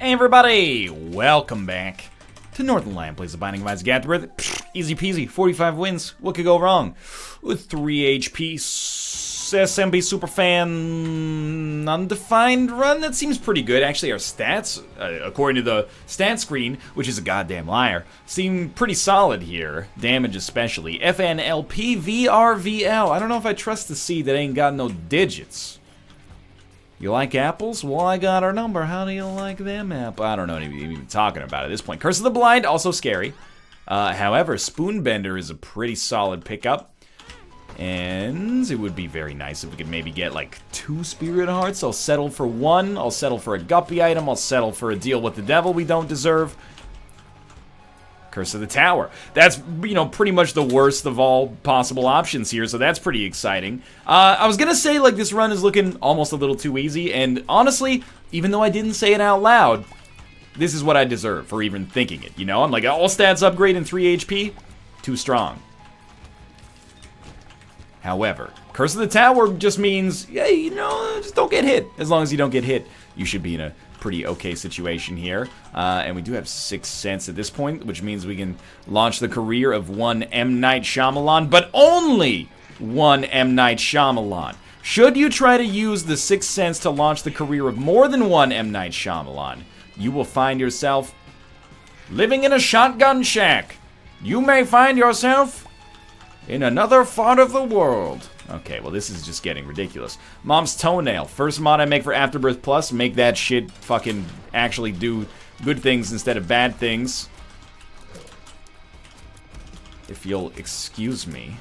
Hey everybody, welcome back to Northernlion Plays the Binding of Isaac Afterbirth. Easy peasy, 45 wins, what could go wrong? With 3 HP, SMB Superfan, undefined run, that seems pretty good. Actually, our stats, according to the stat screen, which is a goddamn liar, seem pretty solid here. Damage especially. FNLP, VRVL, I don't know if I trust the C that ain't got no digits. You like apples? Well, I got our number. How do you like them apples? I don't know what I'm even talking about at this point. Curse of the Blind, also scary. However, Spoonbender is a pretty solid pickup. And it would be very nice if we could maybe get like 2 Spirit Hearts. I'll settle for 1. I'll settle for a Guppy item. I'll settle for a deal with the devil we don't deserve. Curse of the Tower. That's, you know, pretty much the worst of all possible options here, so that's pretty exciting. I was gonna say, like, this run is looking almost a little too easy, and honestly, even though I didn't say it out loud, this is what I deserve for even thinking it, you know? I'm like, all stats upgrade in 3 HP? Too strong. However, Curse of the Tower just means, yeah, you know, just don't get hit. As long as you don't get hit, you should be in a pretty okay situation here. And we do have 6 cents at this point, which means we can launch the career of one M. Night Shyamalan, but only one M. Night Shyamalan. Should you try to use the 6 cents to launch the career of more than one M. Night Shyamalan, you will find yourself living in a shotgun shack. You may find yourself in another part of the world. Okay, well this is just getting ridiculous. Mom's Toenail. First mod I make for Afterbirth Plus. Make that shit fucking actually do good things instead of bad things. If you'll excuse me,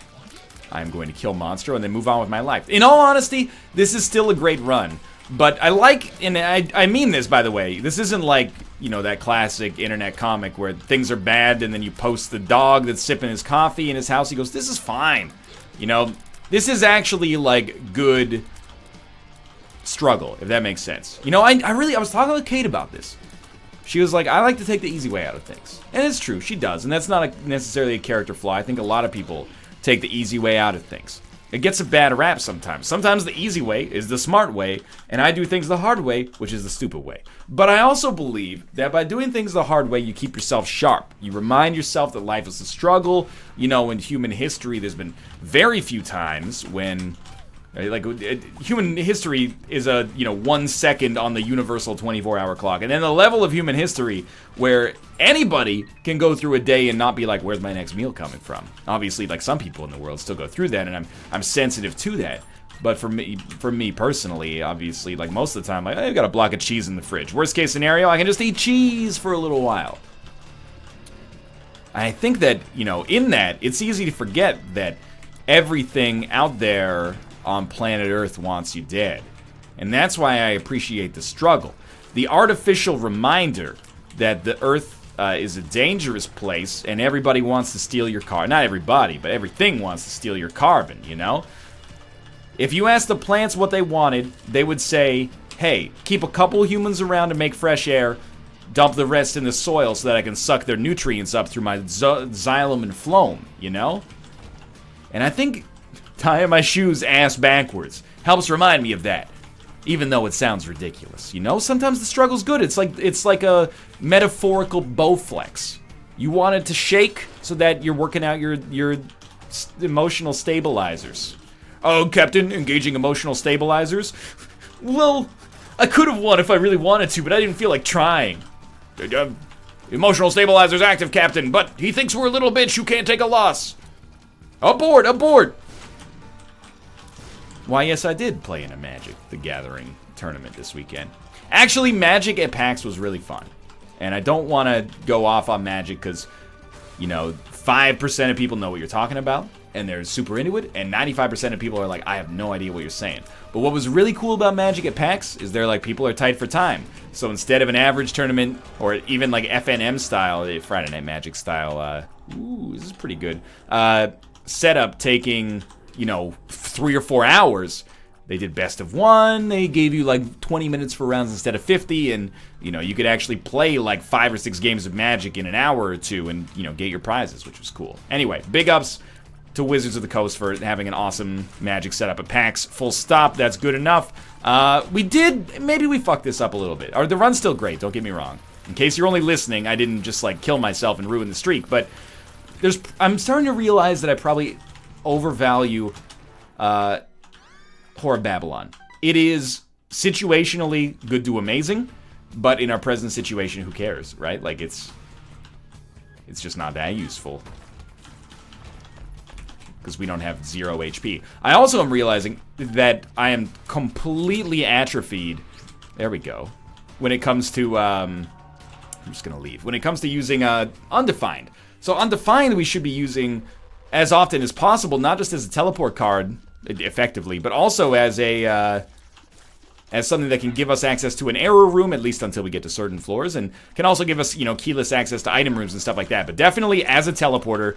I'm going to kill Monstro and then move on with my life. In all honesty, this is still a great run. But I like, and I mean this by the way, this isn't like, you know, that classic internet comic where things are bad and then you post the dog that's sipping his coffee in his house. He goes, this is fine. You know, this is actually like good struggle, if that makes sense. You know, I was talking with Kate about this. She was like, I like to take the easy way out of things. And it's true, she does. And that's not necessarily a character flaw. I think a lot of people take the easy way out of things. It gets a bad rap sometimes. Sometimes the easy way is the smart way, and I do things the hard way, which is the stupid way. But I also believe that by doing things the hard way, you keep yourself sharp. You remind yourself that life is a struggle. You know, in human history, there's been very few times when, like, human history is a, you know, 1 second on the universal 24-hour clock. And then the level of human history where anybody can go through a day and not be like, where's my next meal coming from? Obviously, like, some people in the world still go through that, and I'm sensitive to that. But for me personally, obviously, like, most of the time, like, I've got a block of cheese in the fridge. Worst case scenario, I can just eat cheese for a little while. I think that, you know, in that, it's easy to forget that everything out there on planet Earth wants you dead. And that's why I appreciate the struggle. The artificial reminder that the Earth is a dangerous place and everybody wants to steal your car. Not everybody, but everything wants to steal your carbon, you know? If you ask the plants what they wanted, they would say, hey, keep a couple humans around to make fresh air, dump the rest in the soil so that I can suck their nutrients up through my xylem and phloem, you know? And I think tying my shoes ass backwards helps remind me of that, even though it sounds ridiculous. You know, sometimes the struggle's good. It's like a metaphorical Bowflex. You want it to shake so that you're working out your emotional stabilizers. Oh, Captain, engaging emotional stabilizers? Well, I could have won if I really wanted to, but I didn't feel like trying. Emotional stabilizers active, Captain, but he thinks we're a little bitch who can't take a loss. Aboard, aboard! Why, yes, I did play in a Magic the Gathering tournament this weekend. Actually, Magic at PAX was really fun. And I don't want to go off on Magic because, you know, 5% of people know what you're talking about, and they're super into it, and 95% of people are like, I have no idea what you're saying. But what was really cool about Magic at PAX is they're like, people are tight for time. So instead of an average tournament, or even like FNM style, Friday Night Magic style, ooh, this is pretty good, setup taking, you know, 3 or 4 hours, they did best of 1, they gave you like 20 minutes for rounds instead of 50, and, you know, you could actually play like 5 or 6 games of Magic in an hour or 2 and, you know, get your prizes, which was cool. Anyway, big ups to Wizards of the Coast for having an awesome Magic setup at PAX. Full stop, that's good enough. Maybe we fucked this up a little bit. The run's still great, don't get me wrong. In case you're only listening, I didn't just, like, kill myself and ruin the streak, but I'm starting to realize that I probably overvalue Whore of Babylon. It is situationally good to amazing, but in our present situation, who cares, right? Like, it's just not that useful. Because we don't have 0 HP. I also am realizing that I am completely atrophied. There we go. When it comes to, I'm just gonna leave. When it comes to using, Undefined. So Undefined we should be using as often as possible, not just as a teleport card, effectively, but also as a, as something that can give us access to an error room, at least until we get to certain floors, and can also give us, you know, keyless access to item rooms and stuff like that. But definitely as a teleporter,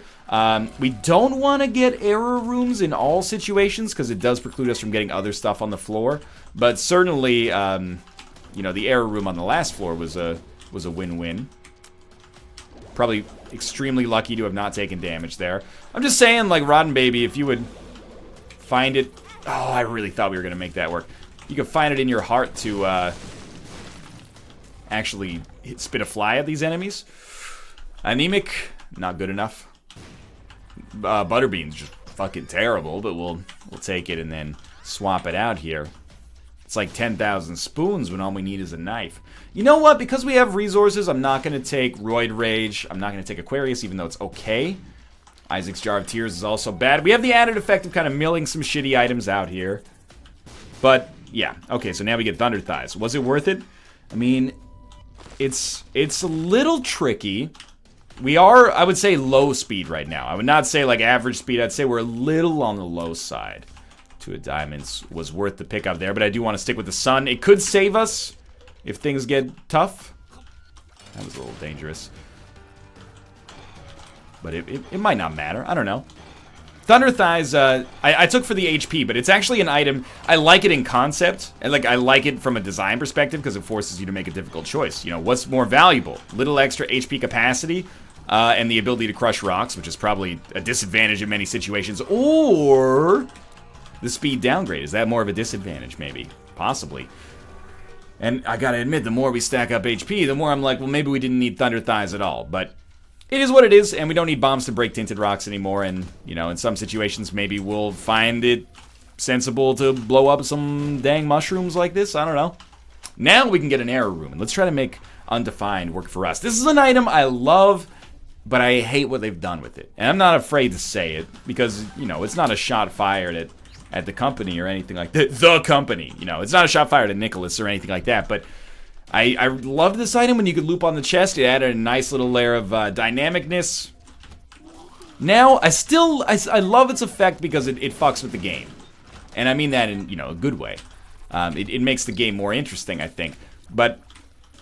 we don't want to get error rooms in all situations, because it does preclude us from getting other stuff on the floor. But certainly, you know, the error room on the last floor was a win-win. Probably extremely lucky to have not taken damage there. I'm just saying, like, Rotten Baby, if you would find it... Oh, I really thought we were going to make that work. You could find it in your heart to actually spit a fly at these enemies. Anemic, not good enough. Butterbean's just fucking terrible, but we'll take it and then swap it out here. It's like 10,000 spoons when all we need is a knife. You know what? Because we have resources, I'm not going to take Roid Rage. I'm not going to take Aquarius, even though it's okay. Isaac's Jar of Tears is also bad. We have the added effect of kind of milling some shitty items out here. But... yeah, okay, so now we get Thunder Thighs. Was it worth it? I mean, it's a little tricky. We are, I would say, low speed right now. I would not say, like, average speed. I'd say we're a little on the low side. 2 of Diamonds was worth the pickup there, but I do want to stick with the Sun. It could save us if things get tough. That was a little dangerous. But it might not matter. I don't know. Thunder Thighs, I took for the HP, but it's actually an item. I like it in concept, and like I like it from a design perspective because it forces you to make a difficult choice. You know, what's more valuable? Little extra HP capacity and the ability to crush rocks, which is probably a disadvantage in many situations, or the speed downgrade. Is that more of a disadvantage, maybe? Possibly. And I gotta admit, the more we stack up HP, the more I'm like, well, maybe we didn't need Thunder Thighs at all, but... it is what it is, and we don't need bombs to break tinted rocks anymore, and, you know, in some situations, maybe we'll find it sensible to blow up some dang mushrooms like this. I don't know. Now we can get an error room, and let's try to make Undefined work for us. This is an item I love, but I hate what they've done with it. And I'm not afraid to say it, because, you know, it's not a shot fired at the company or anything like that. The company, you know, it's not a shot fired at Nicholas or anything like that, but... I loved this item when you could loop on the chest. It added a nice little layer of dynamicness. Now, I love its effect because it fucks with the game. And I mean that in, you know, a good way. It makes the game more interesting, I think. But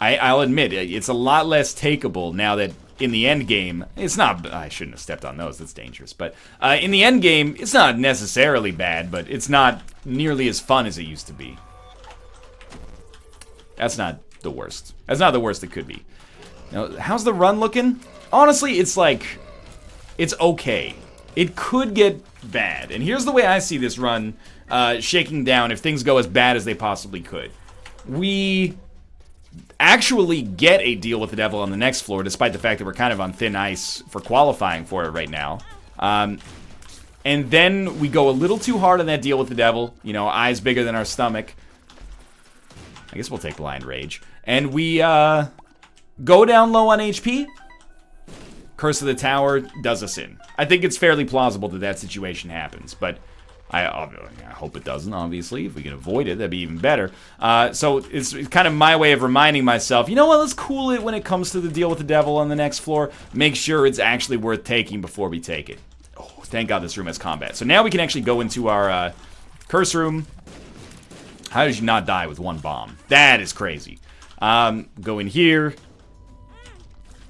I'll admit, it's a lot less takeable now that in the end game, it's not... I shouldn't have stepped on those, that's dangerous. But in the end game, it's not necessarily bad, but it's not nearly as fun as it used to be. That's not... the worst. That's not the worst it could be. Now, how's the run looking? Honestly, it's like... it's okay. It could get bad. And here's the way I see this run shaking down if things go as bad as they possibly could. We actually get a deal with the devil on the next floor, despite the fact that we're kind of on thin ice for qualifying for it right now. And then we go a little too hard on that deal with the devil. You know, eyes bigger than our stomach. I guess we'll take Blind Rage. And we go down low on HP. Curse of the Tower does us in. I think it's fairly plausible that that situation happens, but I hope it doesn't, obviously. If we can avoid it, that'd be even better. So it's kind of my way of reminding myself, you know what, let's cool it when it comes to the deal with the devil on the next floor. Make sure it's actually worth taking before we take it. Oh, thank God this room has combat. So now we can actually go into our curse room. How did you not die with one bomb? That is crazy. Go in here.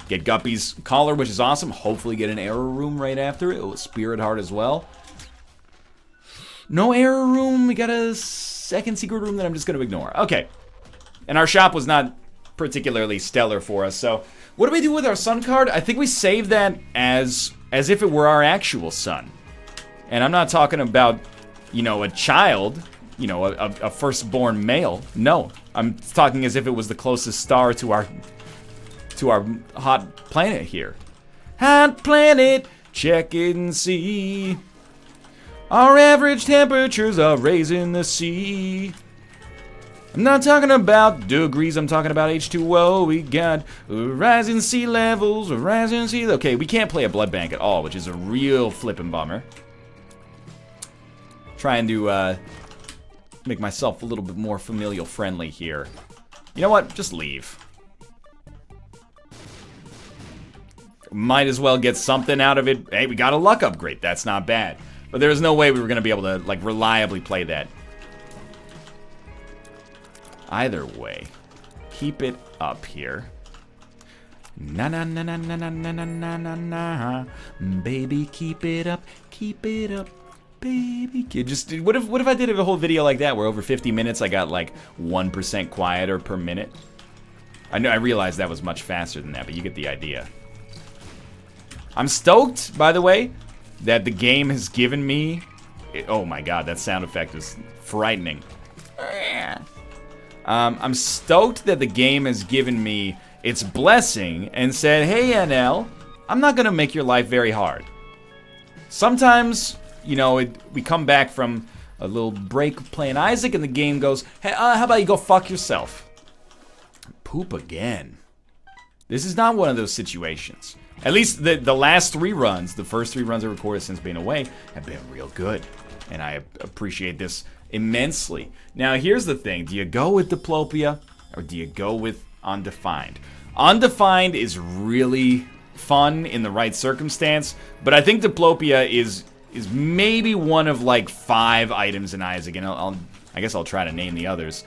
Get Guppy's collar, which is awesome. Hopefully get an error room right after it. Oh, Spirit Heart as well. No error room. We got a second secret room that I'm just going to ignore. Okay. And our shop was not particularly stellar for us. So what do we do with our sun card? I think we save that as if it were our actual sun. And I'm not talking about, you know, a child... you know, a firstborn male. No, I'm talking as if it was the closest star to our hot planet here. Hot planet, check it and see. Our average temperatures are raising the sea. I'm not talking about degrees, I'm talking about H2O. We got rising sea levels, rising sea... Okay, we can't play a blood bank at all, which is a real flippin' bummer. Trying to make myself a little bit more familial friendly here. You know what? Just leave. Might as well get something out of it. Hey, we got a luck upgrade. That's not bad. But there was no way we were going to be able to, like, reliably play that. Either way, keep it up here. Na na na na na na na na na na na. Baby, keep it up, baby. Just what if I did a whole video like that, where over 50 minutes I got like 1% quieter per minute? I realized that was much faster than that, but you get the idea. I'm stoked, by the way, that the game has given me. Oh my god, that sound effect is frightening. I'm stoked that the game has given me its blessing and said, hey NL, I'm not gonna make your life very hard. Sometimes, you know, we come back from a little break of playing Isaac and the game goes, hey, how about you go fuck yourself? Poop again. This is not one of those situations. At least the last 3 runs, the first 3 runs I recorded since being away, have been real good. And I appreciate this immensely. Now, here's the thing. Do you go with Diplopia or do you go with Undefined? Undefined is really fun in the right circumstance, but I think Diplopia is maybe one of like 5 items in Isaac, and I guess I'll try to name the others.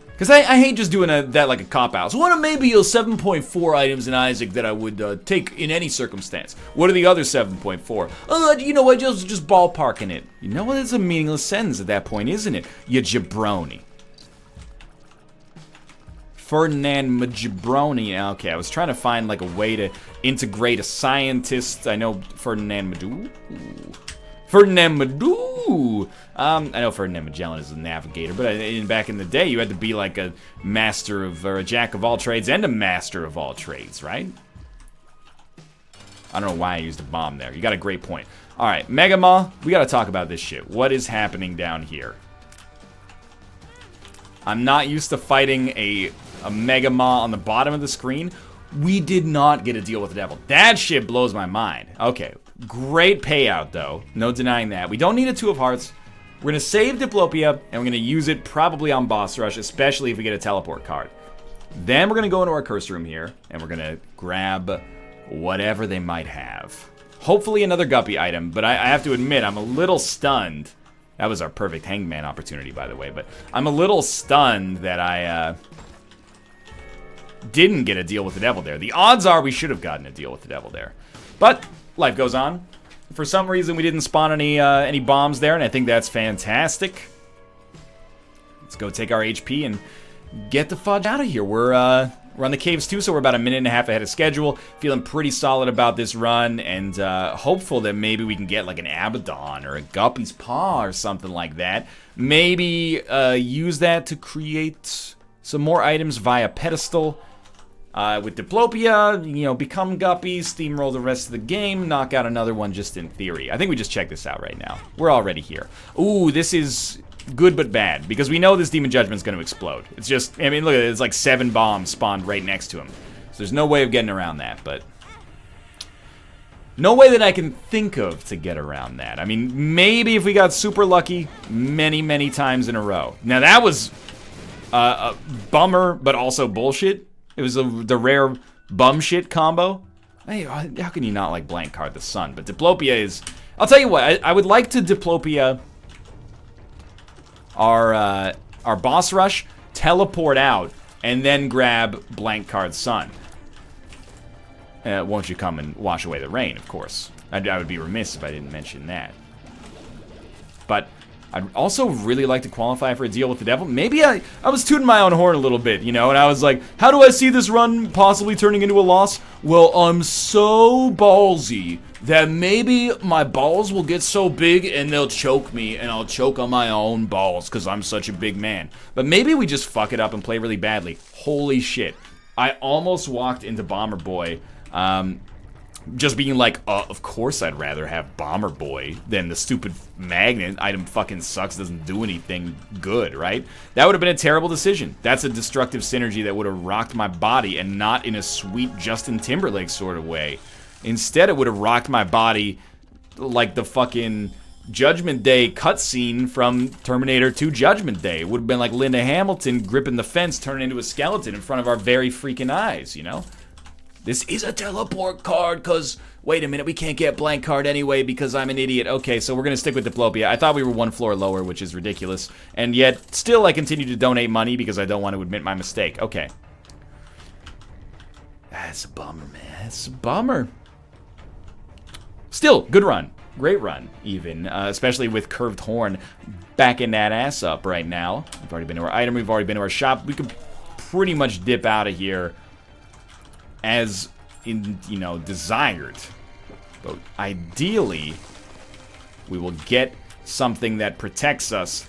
Because I hate just doing that like a cop-out. So what are maybe 7.4 items in Isaac that I would take in any circumstance? What are the other 7.4? You know what, just ballparking it. You know what, it's a meaningless sentence at that point, isn't it? You jabroni. Ferdinand Majabroni. Okay, I was trying to find like a way to integrate a scientist. I know Ferdinand Madu. Ferdinand Madu. I know Ferdinand Magellan is a navigator, but back in the day, you had to be like a master of, or a jack of all trades and a master of all trades, right? I don't know why I used a bomb there. You got a great point. All right, Mega Maw, we got to talk about this shit. What is happening down here? I'm not used to fighting a Mega Maw on the bottom of the screen. We did not get a deal with the devil. That shit blows my mind. Okay, great payout though. No denying that. We don't need a 2 of Hearts. We're going to save Diplopia, and we're going to use it probably on Boss Rush, especially if we get a teleport card. Then we're going to go into our curse room here, and we're going to grab whatever they might have. Hopefully another Guppy item, but I have to admit, I'm a little stunned. That was our perfect Hangman opportunity, by the way, but I'm a little stunned that I didn't get a deal with the devil there. The odds are we should have gotten a deal with the devil there. But life goes on. For some reason, we didn't spawn any bombs there, and I think that's fantastic. Let's go take our HP and get the fudge out of here. We're on the caves too, so we're about a minute and a half ahead of schedule. Feeling pretty solid about this run, and hopeful that maybe we can get like an Abaddon or a Guppy's Paw or something like that. Maybe use that to create some more items via pedestal. With Diplopia, you know, become Guppy, steamroll the rest of the game, knock out another one just in theory. I think we just check this out right now. We're already here. Ooh, this is good but bad, because we know this Demon Judgment's going to explode. It's just, I mean, look at it, it's like 7 bombs spawned right next to him. So there's no way of getting around that, but no way that I can think of to get around that. I mean, maybe if we got super lucky many, many times in a row. Now that was a bummer, but also bullshit. It was the rare bum shit combo. Hey, how can you not like blank card the sun? But Diplopia is... I'll tell you what, I would like to Diplopia our boss rush, teleport out, and then grab blank card sun. Won't you come and wash away the rain, of course. I would be remiss if I didn't mention that. But I'd also really like to qualify for a deal with the devil. Maybe I was tooting my own horn a little bit, you know, and I was like, how do I see this run possibly turning into a loss? Well, I'm so ballsy that maybe my balls will get so big and they'll choke me and I'll choke on my own balls because I'm such a big man. But maybe we just fuck it up and play really badly. Holy shit. I almost walked into Bomber Boy just being like, of course I'd rather have Bomber Boy than the stupid magnet. Item fucking sucks, doesn't do anything good, right? That would have been a terrible decision. That's a destructive synergy that would have rocked my body, and not in a sweet Justin Timberlake sort of way. Instead, it would have rocked my body like the fucking Judgment Day cutscene from Terminator 2 Judgment Day. It would have been like Linda Hamilton gripping the fence, turning into a skeleton in front of our very freaking eyes, you know? This is a teleport card, because, wait a minute, we can't get blank card anyway because I'm an idiot. Okay, so we're going to stick with Diplopia. I thought we were one floor lower, which is ridiculous. And yet, still I continue to donate money because I don't want to admit my mistake. Okay. That's a bummer, man. That's a bummer. Still, good run. Great run, even. Especially with Curved Horn backing that ass up right now. We've already been to our item. We've already been to our shop. We could pretty much dip out of here as in, you know, desired. But ideally, we will get something that protects us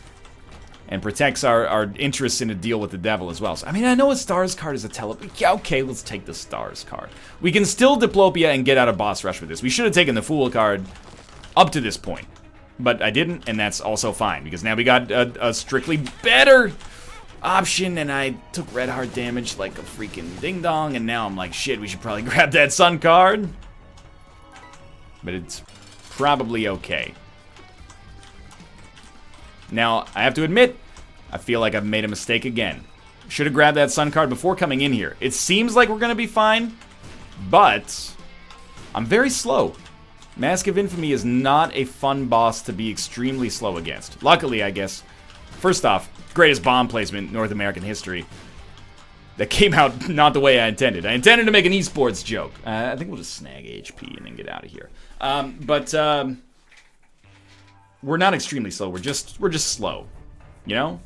and protects our interests in a deal with the devil as well. So, I mean, I know a stars card is a teleport. Yeah, okay, let's take the stars card. We can still Diplopia and get out of boss rush with this. We should have taken the fool card up to this point, but I didn't, and that's also fine because now we got a strictly better option, and I took red heart damage like a freaking ding dong, and now I'm like, shit, we should probably grab that sun card. But it's probably okay. Now, I have to admit, I feel like I've made a mistake again. Should have grabbed that sun card before coming in here. It seems like we're gonna be fine, but I'm very slow. Mask of Infamy is not a fun boss to be extremely slow against. Luckily, I guess. First off, greatest bomb placement in North American history. That came out not the way I intended. I intended to make an esports joke. I think we'll just snag HP and then get out of here. We're not extremely slow. We're just slow. You know?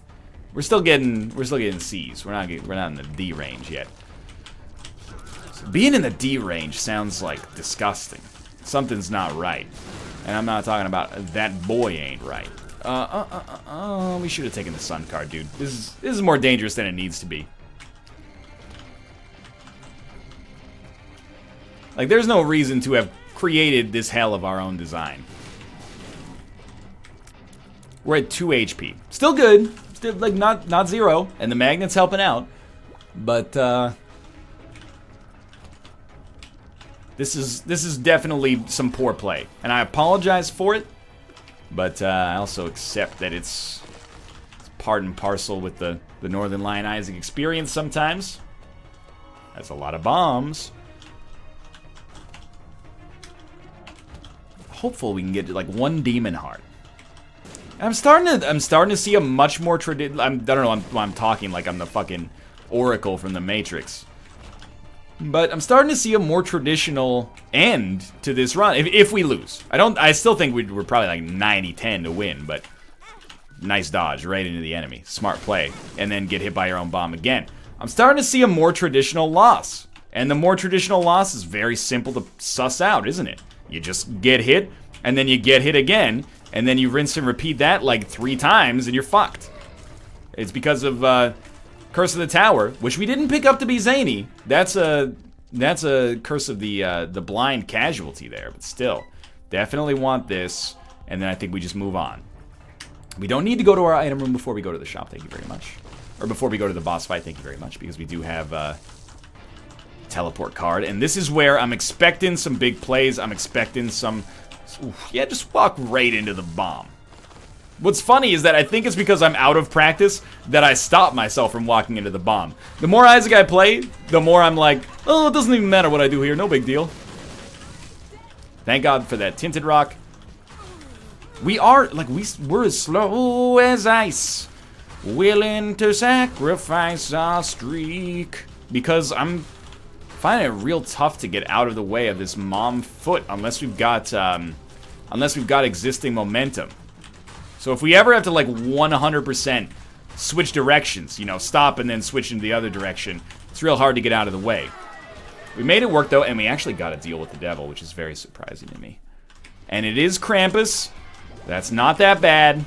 We're still getting C's. We're not in the D range yet. So being in the D range sounds like disgusting. Something's not right. And I'm not talking about that boy ain't right. We should have taken the sun card, dude. This is more dangerous than it needs to be. Like, there's no reason to have created this hell of our own design. We're at 2 HP. Still good. Still, like, not 0. And the magnet's helping out. But, This is definitely some poor play. And I apologize for it. But I also accept that it's part and parcel with the Northern Lion Isaac experience sometimes. That's a lot of bombs. Hopefully we can get like one demon heart. I'm starting to see a much more I don't know, I'm talking like I'm the fucking Oracle from the Matrix. But I'm starting to see a more traditional end to this run. If we lose. I still think we're probably like 90-10 to win, but nice dodge right into the enemy. Smart play. And then get hit by your own bomb again. I'm starting to see a more traditional loss. And the more traditional loss is very simple to suss out, isn't it? You just get hit, and then you get hit again, and then you rinse and repeat that like 3 times, and you're fucked. It's because of Curse of the Tower, which we didn't pick up to be zany. That's a Curse of the Blind casualty there, but still, definitely want this, and then I think we just move on. We don't need to go to our item room before we go to the shop, thank you very much. Or before we go to the boss fight, thank you very much, because we do have teleport card, and this is where I'm expecting some big plays. I'm expecting some, yeah, just walk right into the bomb. What's funny is that I think it's because I'm out of practice that I stop myself from walking into the bomb. The more Isaac I play, the more I'm like, oh, it doesn't even matter what I do here, no big deal. Thank God for that tinted rock. We are, like, we're as slow as ice, willing to sacrifice our streak, because I'm finding it real tough to get out of the way of this mom foot unless we've got existing momentum. So if we ever have to like 100% switch directions, you know, stop and then switch into the other direction, it's real hard to get out of the way. We made it work, though, and we actually got to deal with the devil, which is very surprising to me. And it is Krampus. That's not that bad.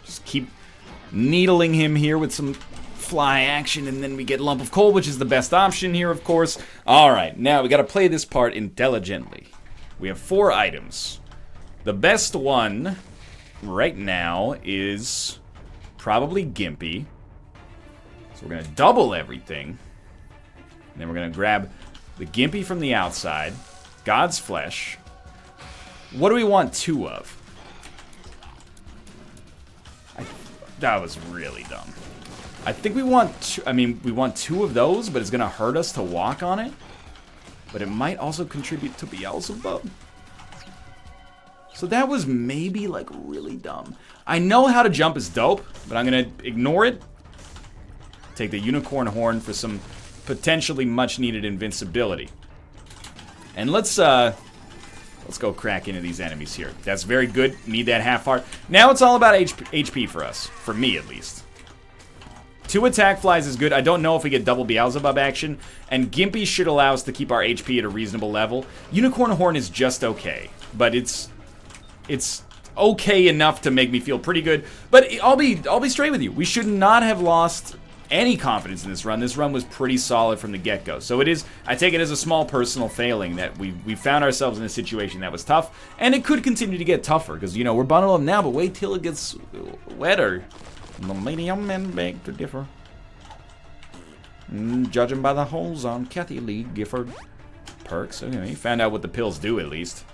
Just keep needling him here with some fly action, and then we get Lump of Coal, which is the best option here, of course. Alright, now we got to play this part intelligently. We have 4 items. The best one right now is probably Gimpy. So we're going to double everything. And then we're going to grab the Gimpy from the outside. God's Flesh. What do we want 2 of? That was really dumb. I think we want we want 2 of those, but it's going to hurt us to walk on it. But it might also contribute to Beelzebub. So that was maybe, like, really dumb. I know how to jump is dope, but I'm going to ignore it. Take the Unicorn Horn for some potentially much-needed invincibility. And let's go crack into these enemies here. That's very good. Need that half heart. Now it's all about HP for us. For me, at least. 2 attack flies is good. I don't know if we get double Beelzebub action. And Gimpy should allow us to keep our HP at a reasonable level. Unicorn Horn is just okay. But it's okay enough to make me feel pretty good. But I'll be straight with you. We should not have lost any confidence in this run. This run was pretty solid from the get-go. So it is, I take it as a small personal failing that we found ourselves in a situation that was tough, and it could continue to get tougher, because, you know, we're bundled up now, but wait till it gets wetter. The medium men beg to differ. Judging by the holes on Kathy Lee Gifford. Perks, okay, you found out what the pills do, at least.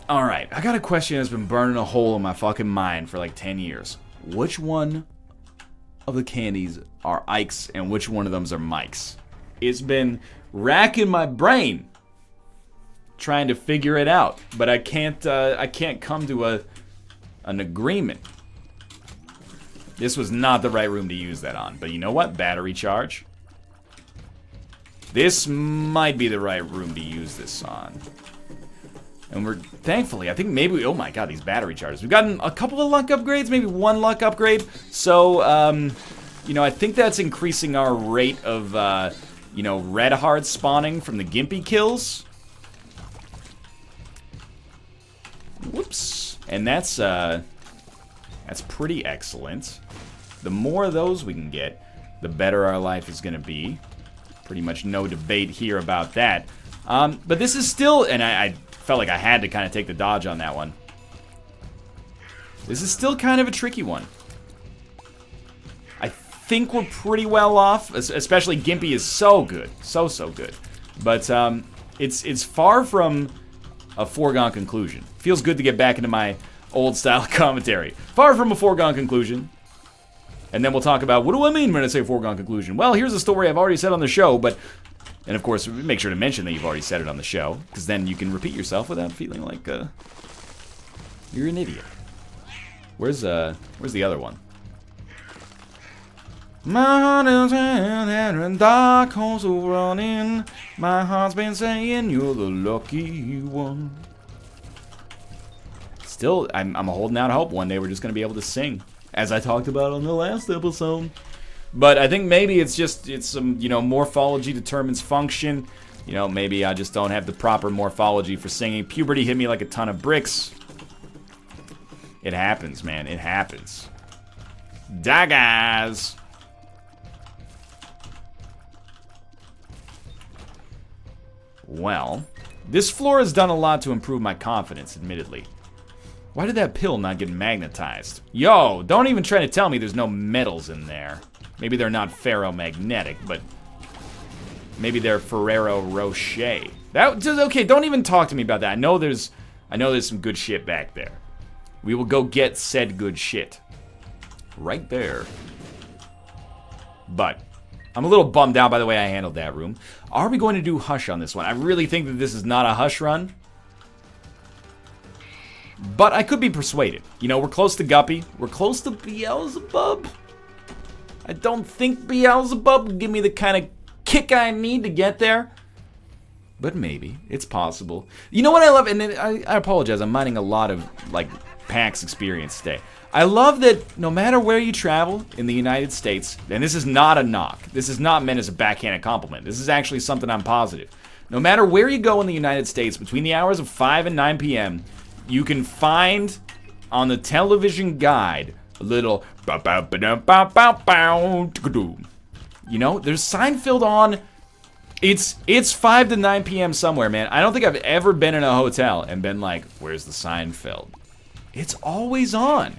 Alright, I got a question that's been burning a hole in my fucking mind for like 10 years. Which one of the candies are Ike's and which one of them are Mike's? It's been racking my brain trying to figure it out, but I can't come to an agreement. This was not the right room to use that on, but you know what? Battery charge. This might be the right room to use this on. And we're, thankfully, I think maybe, oh my god, these battery chargers. We've gotten a couple of luck upgrades, maybe 1 luck upgrade. So, you know, I think that's increasing our rate of, you know, red hearts spawning from the Gimpy kills. Whoops. And that's pretty excellent. The more of those we can get, the better our life is going to be. Pretty much no debate here about that. But this is still, and I felt like I had to kind of take the dodge on that one. This is still kind of a tricky one. I think we're pretty well off, especially Gimpy is so good. So good. But it's far from a foregone conclusion. Feels good to get back into my old style commentary. Far from a foregone conclusion. And then we'll talk about, what do I mean when I say foregone conclusion? Well, here's a story I've already said on the show, but... And of course, make sure to mention that you've already said it on the show, because then you can repeat yourself without feeling like you're an idiot. Where's the other one? My heart is in dark holes running. My heart's been saying you're the lucky one. Still, I'm holding out hope one day we're just gonna be able to sing, as I talked about on the last episode. But I think maybe it's some, you know, morphology determines function. You know, maybe I just don't have the proper morphology for singing. Puberty hit me like a ton of bricks. It happens, man. It happens. Daggers! Well, this floor has done a lot to improve my confidence, admittedly. Why did that pill not get magnetized? Yo, don't even try to tell me there's no metals in there. Maybe they're not ferromagnetic, but maybe they're Ferrero Rocher. Okay, don't even talk to me about that. I know there's some good shit back there. We will go get said good shit. Right there. But I'm a little bummed out by the way I handled that room. Are we going to do Hush on this one? I really think that this is not a Hush run. But I could be persuaded. You know, we're close to Guppy. We're close to Beelzebub. I don't think Beelzebub will give me the kind of kick I need to get there. But maybe. It's possible. You know what I love? And I apologize. I'm mining a lot of, like, PAX experience today. I love that no matter where you travel in the United States, and this is not a knock, this is not meant as a backhanded compliment, this is actually something I'm positive. No matter where you go in the United States, between the hours of 5 and 9 p.m., you can find on the television guide a little you know, there's Seinfeld on. It's 5 to 9 p.m. somewhere, man. I don't think I've ever been in a hotel and been like, where's the Seinfeld? It's always on.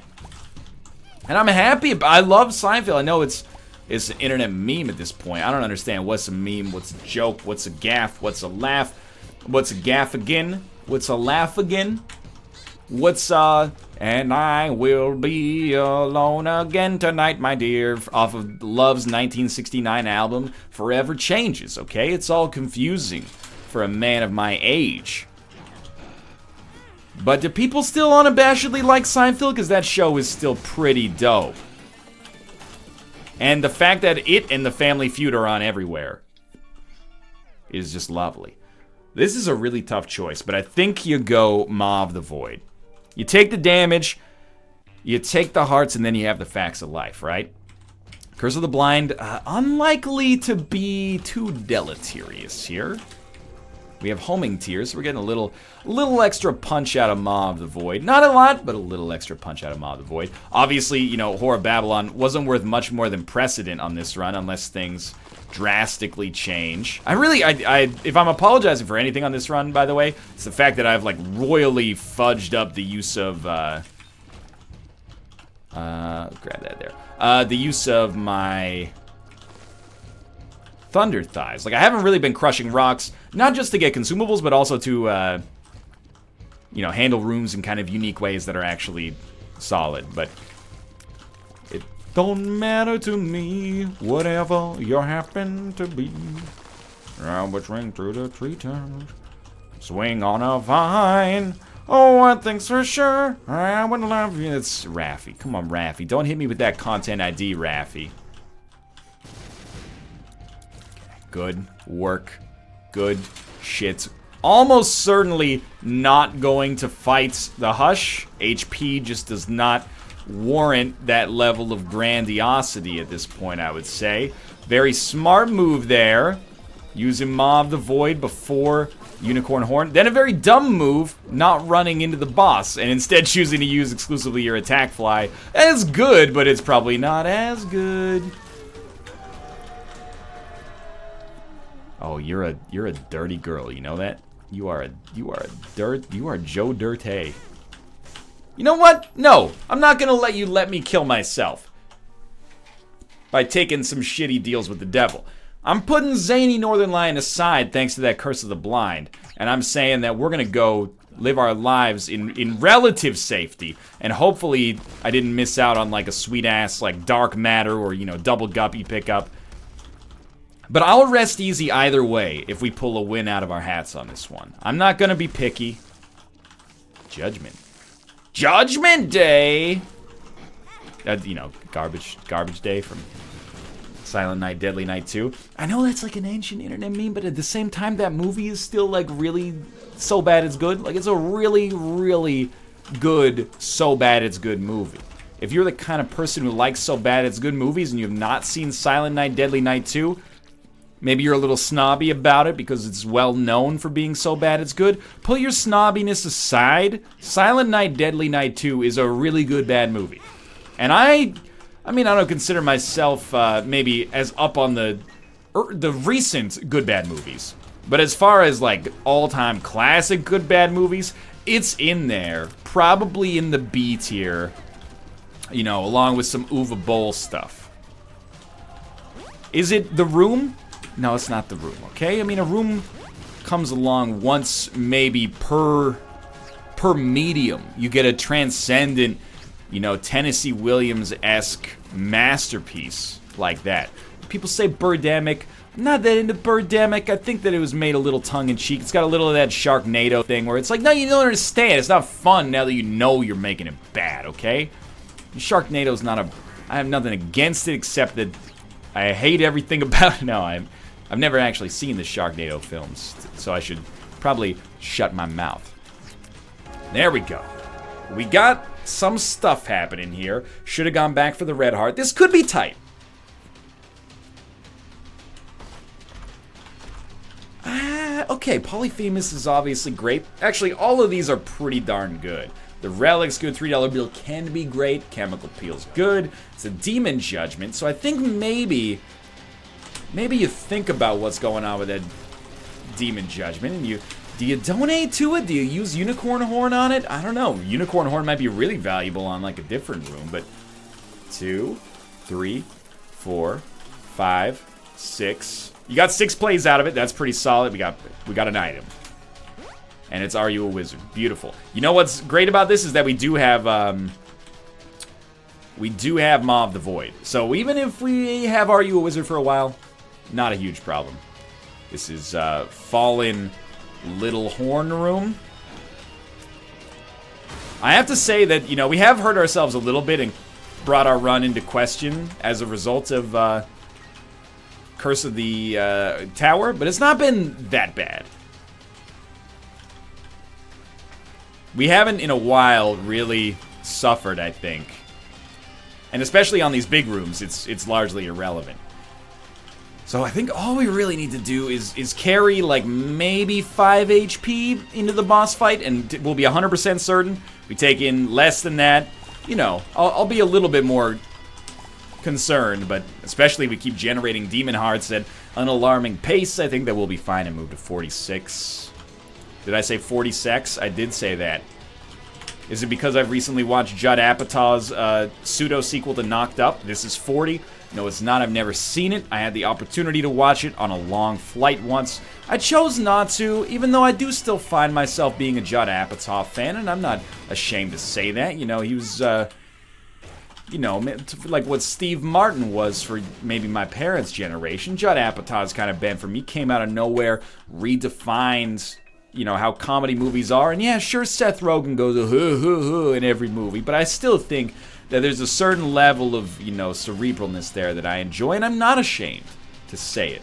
And I'm happy. I love Seinfeld. I know it's an internet meme at this point. I don't understand what's a meme, what's a joke, what's a gaff, what's a laugh, what's a gaff again, what's a laugh again, what's and I will be alone again tonight, my dear, off of Love's 1969 album, Forever Changes, okay? It's all confusing for a man of my age. But do people still unabashedly like Seinfeld? Because that show is still pretty dope. And the fact that it and the Family Feud are on everywhere is just lovely. This is a really tough choice, but I think you go Maw of the Void. You take the damage, you take the hearts, and then you have the facts of life, right? Curse of the Blind, unlikely to be too deleterious here. We have homing tears, so we're getting a little extra punch out of Maw of the Void. Not a lot, but a little extra punch out of Maw of the Void. Obviously, you know, Whore of Babylon wasn't worth much more than precedent on this run, unless things drastically change. If I'm apologizing for anything on this run, by the way, it's the fact that I've like royally fudged up the use of grab that there. The use of my Thunder Thighs. Like, I haven't really been crushing rocks, not just to get consumables, but also to you know, handle rooms in kind of unique ways that are actually solid. But it don't matter to me, whatever you happen to be. I would swing through the tree tops, swing on a vine. Oh, one thing's for sure, I would love you. It's Raffi. Come on, Raffi. Don't hit me with that content ID, Raffi. Good work. Good shit. Almost certainly not going to fight the Hush. HP just does not warrant that level of grandiosity at this point, I would say. Very smart move there. Using Maw of the Void before Unicorn Horn. Then a very dumb move, not running into the boss, and instead choosing to use exclusively your attack fly. It's good, but it's probably not as good. Oh, you're a dirty girl, you know that? You are Joe Dirty. You know what? No, I'm not gonna let me kill myself by taking some shitty deals with the devil. I'm putting zany Northern Lion aside thanks to that Curse of the Blind, and I'm saying that we're gonna go live our lives in relative safety, and hopefully I didn't miss out on like a sweet ass like Dark Matter or, you know, Double Guppy pickup. But I'll rest easy either way if we pull a win out of our hats on this one. I'm not gonna be picky. Judgment. Judgment Day! You know, garbage day from Silent Night, Deadly Night 2. I know that's like an ancient internet meme, but at the same time, that movie is still like really so bad it's good. Like, it's a really, really good, so bad it's good movie. If you're the kind of person who likes so bad it's good movies and you have not seen Silent Night, Deadly Night 2, maybe you're a little snobby about it because it's well known for being so bad it's good. Put your snobbiness aside. Silent Night, Deadly Night 2 is a really good bad movie. And I mean, I don't consider myself maybe as up on the recent good bad movies. But as far as like all-time classic good bad movies, it's in there. Probably in the B tier. You know, along with some Uwe Boll stuff. Is it The Room? No, it's not The Room, okay? I mean, a room comes along once maybe per medium. You get a transcendent, you know, Tennessee Williams-esque masterpiece like that. People say Birdemic. I'm not that into Birdemic. I think that it was made a little tongue-in-cheek. It's got a little of that Sharknado thing where it's like, no, you don't understand. It's not fun now that you know you're making it bad, okay? Sharknado's not a... I have nothing against it except that I hate everything about it. No, I've never actually seen the Sharknado films, so I should probably shut my mouth. There we go. We got some stuff happening here. Should have gone back for the red heart. This could be tight. Okay, Polyphemus is obviously great. Actually, all of these are pretty darn good. The Relic's good, $3 bill can be great, Chemical Peel's good, it's a Demon Judgment, so I think maybe you think about what's going on with that Demon Judgment, and do you donate to it? Do you use Unicorn Horn on it? I don't know. Unicorn Horn might be really valuable on like a different room, but 2, 3, 4, 5, 6. You got 6 plays out of it. That's pretty solid. We got an item. And it's Are You a Wizard? Beautiful. You know what's great about this is that we do have Maw of the Void. So even if we have Are You a Wizard for a while, not a huge problem. This is Fallen Little Horn Room. I have to say that, you know, we have hurt ourselves a little bit and brought our run into question as a result of Curse of the Tower, but it's not been that bad. We haven't in a while really suffered, I think. And especially on these big rooms, it's largely irrelevant. So I think all we really need to do is carry like maybe 5 HP into the boss fight, and we'll be 100% certain. If we take in less than that, you know, I'll be a little bit more concerned, but especially if we keep generating demon hearts at an alarming pace, I think that we'll be fine and move to 46. Did I say 46? I did say that. Is it because I've recently watched Judd Apatow's pseudo-sequel to Knocked Up? This is 40. No, it's not. I've never seen it. I had the opportunity to watch it on a long flight once. I chose not to, even though I do still find myself being a Judd Apatow fan, and I'm not ashamed to say that. You know, he was, you know, like what Steve Martin was for maybe my parents' generation. Judd Apatow's kind of been for me. Came out of nowhere, redefined, you know, how comedy movies are. And yeah, sure, Seth Rogen goes in every movie, but I still think that there's a certain level of, you know, cerebralness there that I enjoy, and I'm not ashamed to say it.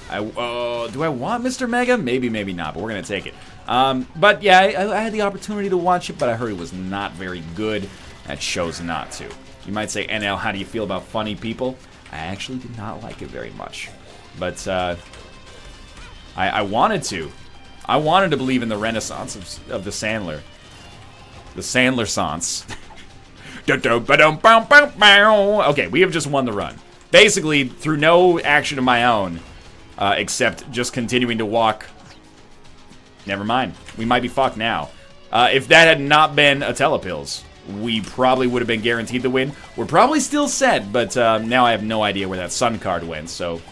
Do I want Mr. Mega? Maybe, maybe not, but we're gonna take it. But yeah, I had the opportunity to watch it, but I heard it was not very good. I chose not to. You might say, NL, how do you feel about funny people? I actually did not like it very much. But I wanted to. I wanted to believe in the renaissance of the Sandler. The Sandler-sance. Okay, we have just won the run. Basically, through no action of my own, except just continuing to walk. Never mind. We might be fucked now. If that had not been a telepills, we probably would have been guaranteed the win. We're probably still set, but now I have no idea where that sun card went, so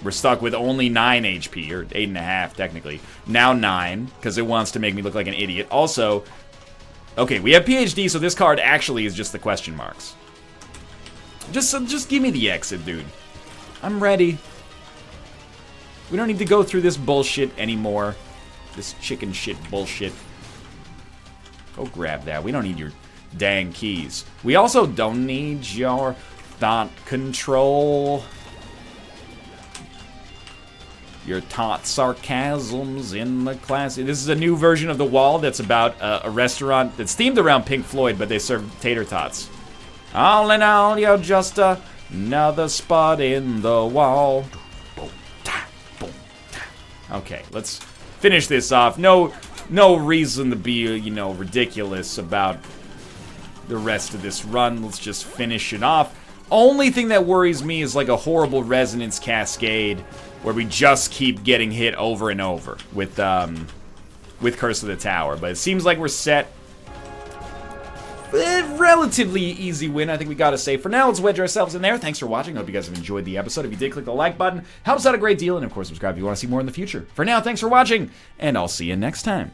we're stuck with only 9 HP, or 8.5 technically. Now 9, because it wants to make me look like an idiot. Also, okay, we have PhD, so this card actually is just the question marks. Just give me the exit, dude. I'm ready. We don't need to go through this bullshit anymore. This chicken shit bullshit. Go grab that. We don't need your dang keys. We also don't need your thought control. Your taught sarcasms in the class. This is a new version of The Wall that's about a restaurant that's themed around Pink Floyd, but they serve tater tots. All in all, you're just another spot in the wall. Okay, let's finish this off. No reason to be, you know, ridiculous about the rest of this run. Let's just finish it off. Only thing that worries me is like a horrible resonance cascade where we just keep getting hit over and over with Curse of the Tower. But it seems like we're set. Relatively easy win, I think we gotta say. For now, let's wedge ourselves in there. Thanks for watching. I hope you guys have enjoyed the episode. If you did, click the like button. Helps out a great deal. And of course, subscribe if you want to see more in the future. For now, thanks for watching, and I'll see you next time.